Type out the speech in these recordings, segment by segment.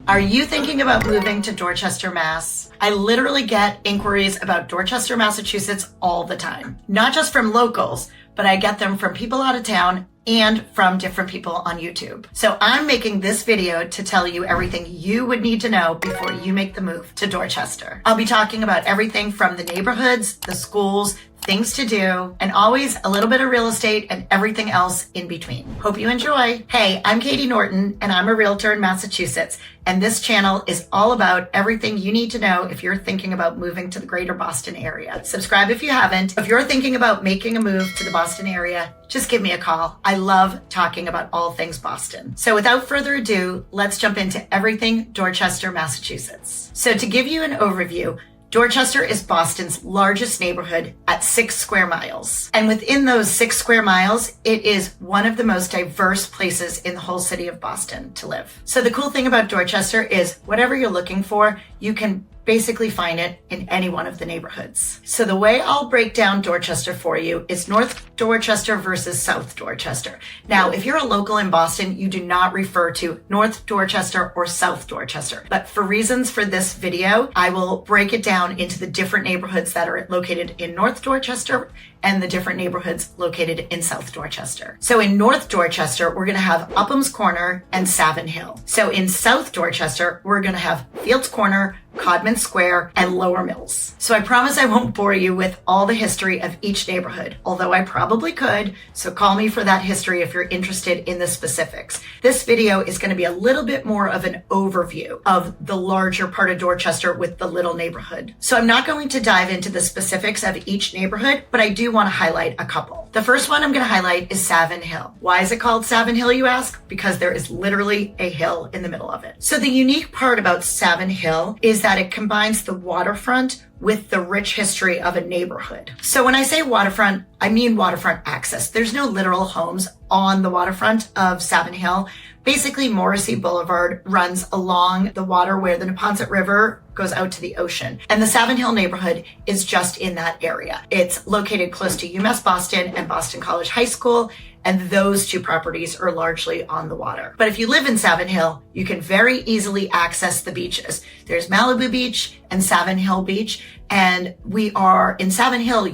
Are you thinking about moving to Dorchester, Mass? I literally get inquiries about Dorchester, Massachusetts all the time. Not just from locals, but I get them from people out of town and from different people on YouTube. So I'm making this video to tell you everything you would need to know before you make the move to Dorchester. I'll be talking about everything from the neighborhoods, the schools, things to do, and always a little bit of real estate and everything else in between. Hope you enjoy. Hey, I'm Katie Norton, and I'm a realtor in Massachusetts, and this channel is all about everything you need to know if you're thinking about moving to the greater Boston area. Subscribe if you haven't. If you're thinking about making a move to the Boston area, just give me a call. I love talking about all things Boston. So without further ado, let's jump into everything Dorchester, Massachusetts. So to give you an overview, Dorchester is Boston's largest neighborhood at 6 square miles. And within those 6 square miles, it is one of the most diverse places in the whole city of Boston to live. So the cool thing about Dorchester is whatever you're looking for, you can basically find it in any one of the neighborhoods. So the way I'll break down Dorchester for you is North Dorchester versus South Dorchester. Now, if you're a local in Boston, you do not refer to North Dorchester or South Dorchester. But for reasons for this video, I will break it down into the different neighborhoods that are located in North Dorchester and the different neighborhoods located in South Dorchester. So in North Dorchester, we're gonna have Upham's Corner and Savin Hill. So in South Dorchester, we're gonna have Fields Corner, Codman Square, and Lower Mills. So I promise I won't bore you with all the history of each neighborhood, although I probably could, so call me for that history if you're interested in the specifics. This video is gonna be a little bit more of an overview of the larger part of Dorchester with the little neighborhood. So I'm not going to dive into the specifics of each neighborhood, but I do want to highlight a couple. The first one I'm going to highlight is Savin Hill. Why is it called Savin Hill, you ask? Because there is literally a hill in the middle of it. So the unique part about Savin Hill is that it combines the waterfront with the rich history of a neighborhood. So when I say waterfront, I mean waterfront access. There's no literal homes on the waterfront of Savin Hill. Basically, Morrissey Boulevard runs along the water where the Neponset River goes out to the ocean. And the Savin Hill neighborhood is just in that area. It's located close to UMass Boston and Boston College High School, and those two properties are largely on the water. But if you live in Savin Hill, you can very easily access the beaches. There's Malibu Beach and Savin Hill Beach. And we are in Savin Hill,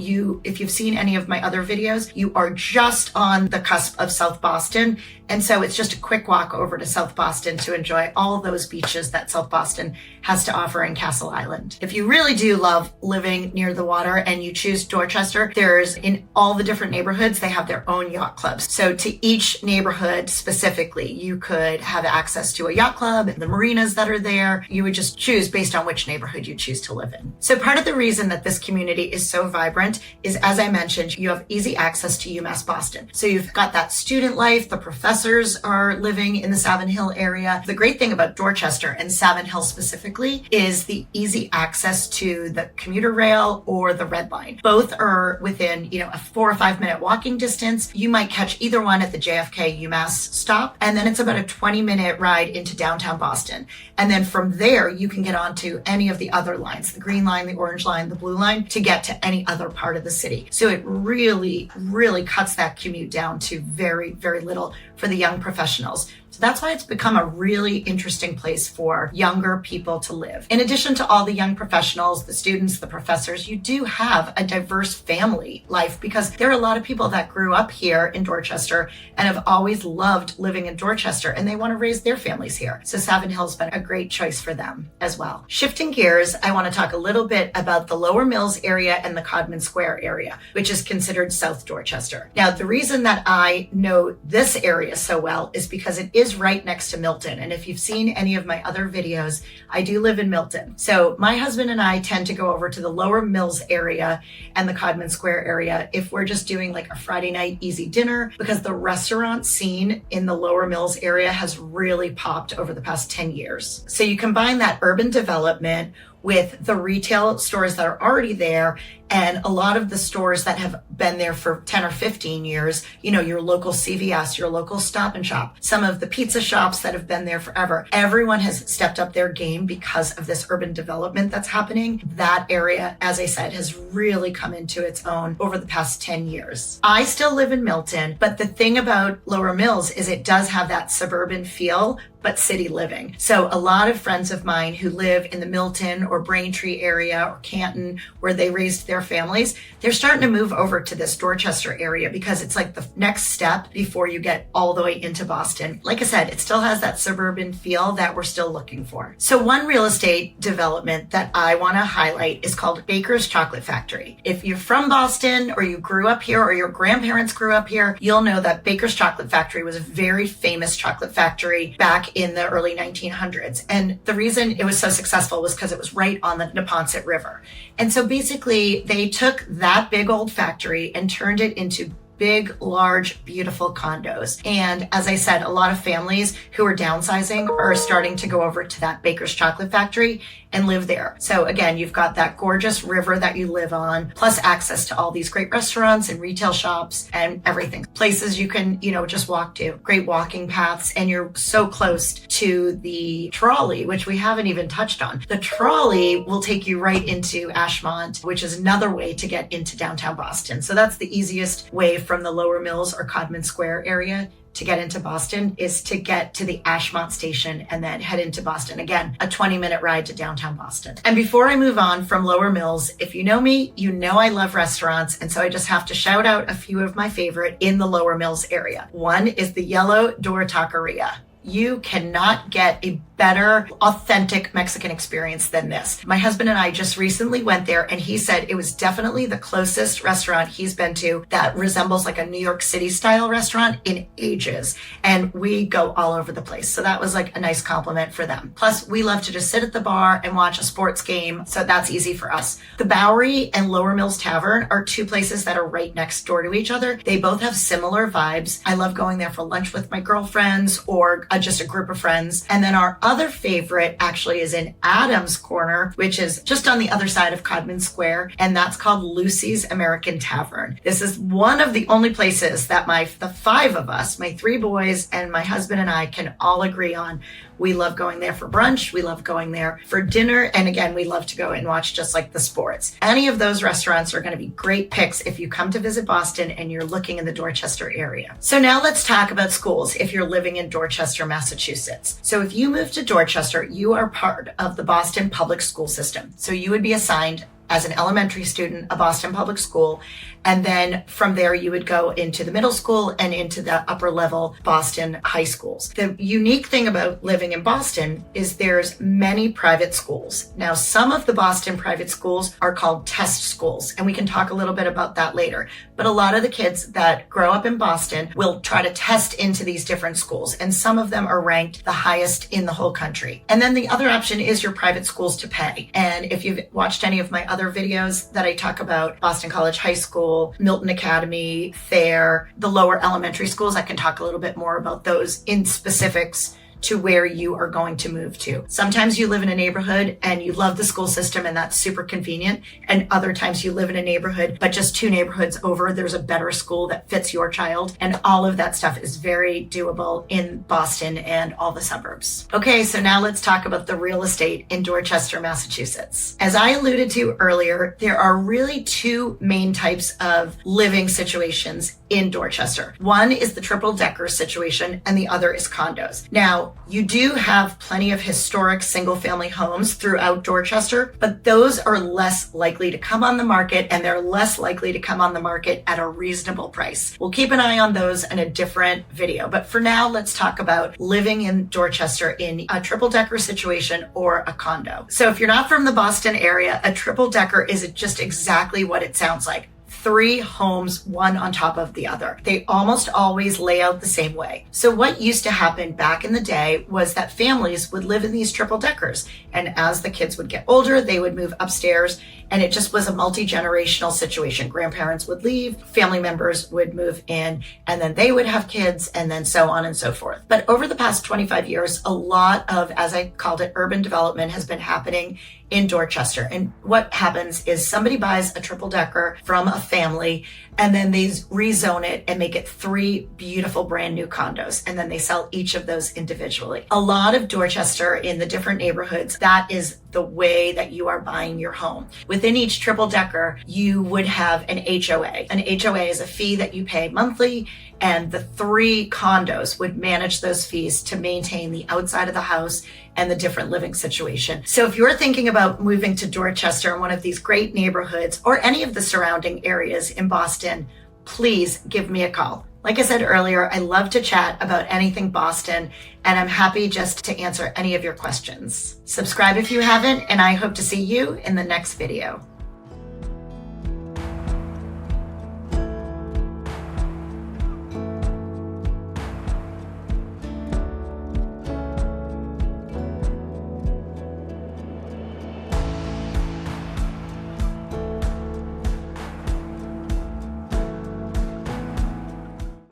if you've seen any of my other videos, you are just on the cusp of South Boston. And so it's just a quick walk over to South Boston to enjoy all those beaches that South Boston has to offer in Castle Island. If you really do love living near the water and you choose Dorchester, there's in all the different neighborhoods, they have their own yacht clubs. So to each neighborhood specifically, you could have access to a yacht club, the marinas that are there. You would just choose based on which neighborhood you choose to live in. So part of the reason that this community is so vibrant is, as I mentioned, you have easy access to UMass Boston. So you've got that student life, the professors are living in the Savin Hill area. The great thing about Dorchester and Savin Hill specifically is the easy access to the commuter rail or the Red Line. Both are within, a 4 or 5 minute walking distance. You might catch either one at the JFK UMass stop, and then it's about a 20-minute ride into downtown Boston. And then from there, you can get onto any of the other lines, the Green Line, the Orange Line, the Blue Line, to get to any other part of the city. So it really, really cuts that commute down to very, very little for the young professionals. So that's why it's become a really interesting place for younger people to live. In addition to all the young professionals, the students, the professors, you do have a diverse family life because there are a lot of people that grew up here in Dorchester and have always loved living in Dorchester, and they want to raise their families here. So Savin Hill's been a great choice for them as well. Shifting gears, I want to talk a little bit about the Lower Mills area and the Codman Square area, which is considered South Dorchester. Now, the reason that I know this area so well is because it is right next to Milton. And if you've seen any of my other videos, I do live in Milton. So my husband and I tend to go over to the Lower Mills area and the Codman Square area if we're just doing like a Friday night easy dinner, because the restaurant scene in the Lower Mills area has really popped over the past 10 years. So you combine that urban development with the retail stores that are already there And a lot of the stores that have been there for 10 or 15 years, you know, your local CVS, your local Stop and Shop, some of the pizza shops that have been there forever, everyone has stepped up their game because of this urban development that's happening. That area, as I said, has really come into its own over the past 10 years. I still live in Milton, but the thing about Lower Mills is it does have that suburban feel, but city living. So a lot of friends of mine who live in the Milton or Braintree area or Canton, where they raised their families, they're starting to move over to this Dorchester area because it's like the next step before you get all the way into Boston. Like I said, it still has that suburban feel that we're still looking for. So one real estate development that I want to highlight is called Baker's Chocolate Factory. If you're from Boston or you grew up here or your grandparents grew up here, you'll know that Baker's Chocolate Factory was a very famous chocolate factory back in the early 1900s. And the reason it was so successful was because it was right on the Neponset River. And so basically they took that big old factory and turned it into big, large, beautiful condos. And as I said, a lot of families who are downsizing are starting to go over to that Baker's Chocolate Factory and live there. So again, you've got that gorgeous river that you live on, plus access to all these great restaurants and retail shops and everything. Places you can, just walk to. Great walking paths. And you're so close to the trolley, which we haven't even touched on. The trolley will take you right into Ashmont, which is another way to get into downtown Boston. So that's the easiest way from the Lower Mills or Codman Square area to get into Boston, is to get to the Ashmont station and then head into Boston. Again, a 20-minute ride to downtown Boston. And before I move on from Lower Mills, if you know me, you know I love restaurants. And so I just have to shout out a few of my favorite in the Lower Mills area. One is the Yellow Door Taqueria. You cannot get a better, authentic Mexican experience than this. My husband and I just recently went there, and he said it was definitely the closest restaurant he's been to that resembles like a New York City style restaurant in ages. And we go all over the place. So that was like a nice compliment for them. Plus, we love to just sit at the bar and watch a sports game. So that's easy for us. The Bowery and Lower Mills Tavern are two places that are right next door to each other. They both have similar vibes. I love going there for lunch with my girlfriends or just a group of friends. And then our other favorite actually is in Adams Corner, which is just on the other side of Codman Square, and that's called Lucy's American Tavern. This is one of the only places that the five of us, my three boys and my husband and I, can all agree on. We love going there for brunch. We love going there for dinner. And again, we love to go and watch just like the sports. Any of those restaurants are going to be great picks if you come to visit Boston and you're looking in the Dorchester area. So now let's talk about schools if you're living in Dorchester, Massachusetts. So if you move to Dorchester, you are part of the Boston public school system. So you would be assigned as an elementary student, a Boston public school. And then from there, you would go into the middle school and into the upper level Boston high schools. The unique thing about living in Boston is there's many private schools. Now, some of the Boston private schools are called test schools, and we can talk a little bit about that later. But a lot of the kids that grow up in Boston will try to test into these different schools, and some of them are ranked the highest in the whole country. And then the other option is your private schools to pay. And if you've watched any of my other videos that I talk about Boston College High School, Milton Academy, Thayer, the lower elementary schools, I can talk a little bit more about those in specifics to where you are going to move to. Sometimes you live in a neighborhood and you love the school system and that's super convenient. And other times you live in a neighborhood, but just two neighborhoods over, there's a better school that fits your child. And all of that stuff is very doable in Boston and all the suburbs. Okay, so now let's talk about the real estate in Dorchester, Massachusetts. As I alluded to earlier, there are really two main types of living situations in Dorchester. One is the triple decker situation and the other is condos. Now, you do have plenty of historic single family homes throughout Dorchester, but those are less likely to come on the market and they're less likely to come on the market at a reasonable price. We'll keep an eye on those in a different video. But for now, let's talk about living in Dorchester in a triple decker situation or a condo. So if you're not from the Boston area, a triple decker is just exactly what it sounds like. 3 homes, one on top of the other. They almost always lay out the same way. So what used to happen back in the day was that families would live in these triple deckers. And as the kids would get older, they would move upstairs. And it just was a multi-generational situation. Grandparents would leave, family members would move in, and then they would have kids, and then so on and so forth. But over the past 25 years, a lot of, as I called it, urban development has been happening in Dorchester. And what happens is somebody buys a triple decker from a family, and then they rezone it and make it 3 beautiful brand new condos. And then they sell each of those individually. A lot of Dorchester in the different neighborhoods, that is the way that you are buying your home. Within each triple decker, you would have an HOA. An HOA is a fee that you pay monthly, and the 3 condos would manage those fees to maintain the outside of the house and the different living situation. So if you're thinking about moving to Dorchester in one of these great neighborhoods or any of the surrounding areas in Boston, please give me a call. Like I said earlier, I love to chat about anything Boston, and I'm happy just to answer any of your questions. Subscribe if you haven't, and I hope to see you in the next video.